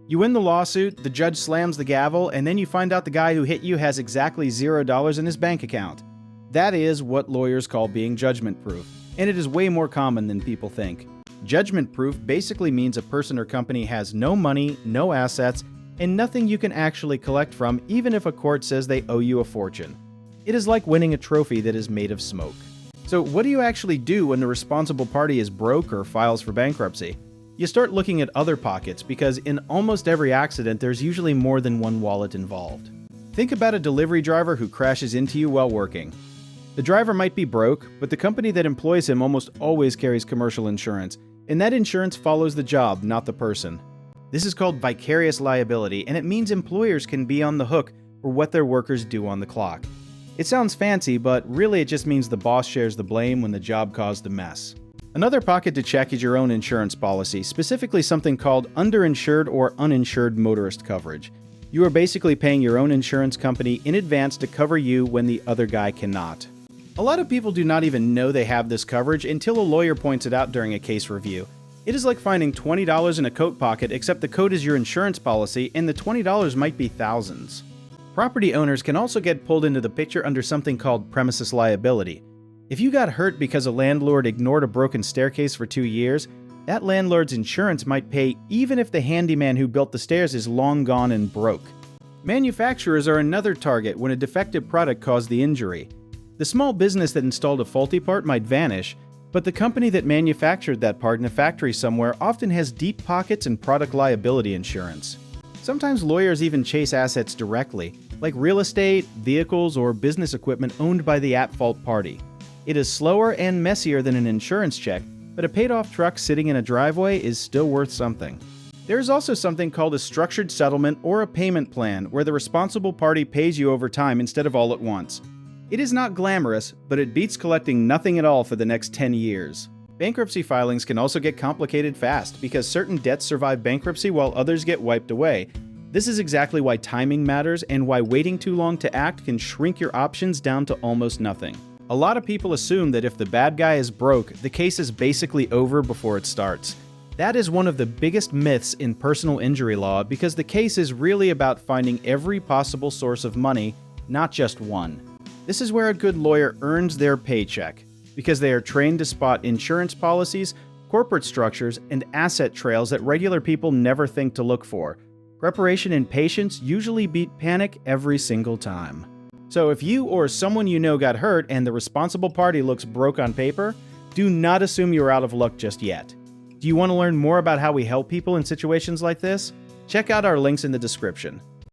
You win the lawsuit, the judge slams the gavel, and then you find out the guy who hit you has exactly $0 in his bank account. That is what lawyers call being judgment-proof, and it is way more common than people think. Judgment-proof basically means a person or company has no money, no assets, and nothing you can actually collect from, even if a court says they owe you a fortune. It is like winning a trophy that is made of smoke. So what do you actually do when the responsible party is broke or files for bankruptcy? You start looking at other pockets because in almost every accident there's usually more than one wallet involved. Think about a delivery driver who crashes into you while working. The driver might be broke, but the company that employs him almost always carries commercial insurance, and that insurance follows the job, not the person. This is called vicarious liability, and it means employers can be on the hook for what their workers do on the clock. It sounds fancy, but really it just means the boss shares the blame when the job caused a mess. Another pocket to check is your own insurance policy, specifically something called underinsured or uninsured motorist coverage. You are basically paying your own insurance company in advance to cover you when the other guy cannot. A lot of people do not even know they have this coverage until a lawyer points it out during a case review. It is like finding $20 in a coat pocket, except the coat is your insurance policy and the $20 might be thousands. Property owners can also get pulled into the picture under something called premises liability. If you got hurt because a landlord ignored a broken staircase for 2 years, that landlord's insurance might pay even if the handyman who built the stairs is long gone and broke. Manufacturers are another target when a defective product caused the injury. The small business that installed a faulty part might vanish, but the company that manufactured that part in a factory somewhere often has deep pockets and product liability insurance. Sometimes lawyers even chase assets directly, like real estate, vehicles, or business equipment owned by the at-fault party. It is slower and messier than an insurance check, but a paid-off truck sitting in a driveway is still worth something. There is also something called a structured settlement or a payment plan, where the responsible party pays you over time instead of all at once. It is not glamorous, but it beats collecting nothing at all for the next 10 years. Bankruptcy filings can also get complicated fast because certain debts survive bankruptcy while others get wiped away. This is exactly why timing matters and why waiting too long to act can shrink your options down to almost nothing. A lot of people assume that if the bad guy is broke, the case is basically over before it starts. That is one of the biggest myths in personal injury law because the case is really about finding every possible source of money, not just one. This is where a good lawyer earns their paycheck, because they are trained to spot insurance policies, corporate structures, and asset trails that regular people never think to look for. Preparation and patience usually beat panic every single time. So if you or someone you know got hurt and the responsible party looks broke on paper, do not assume you're out of luck just yet. Do you want to learn more about how we help people in situations like this? Check out our links in the description.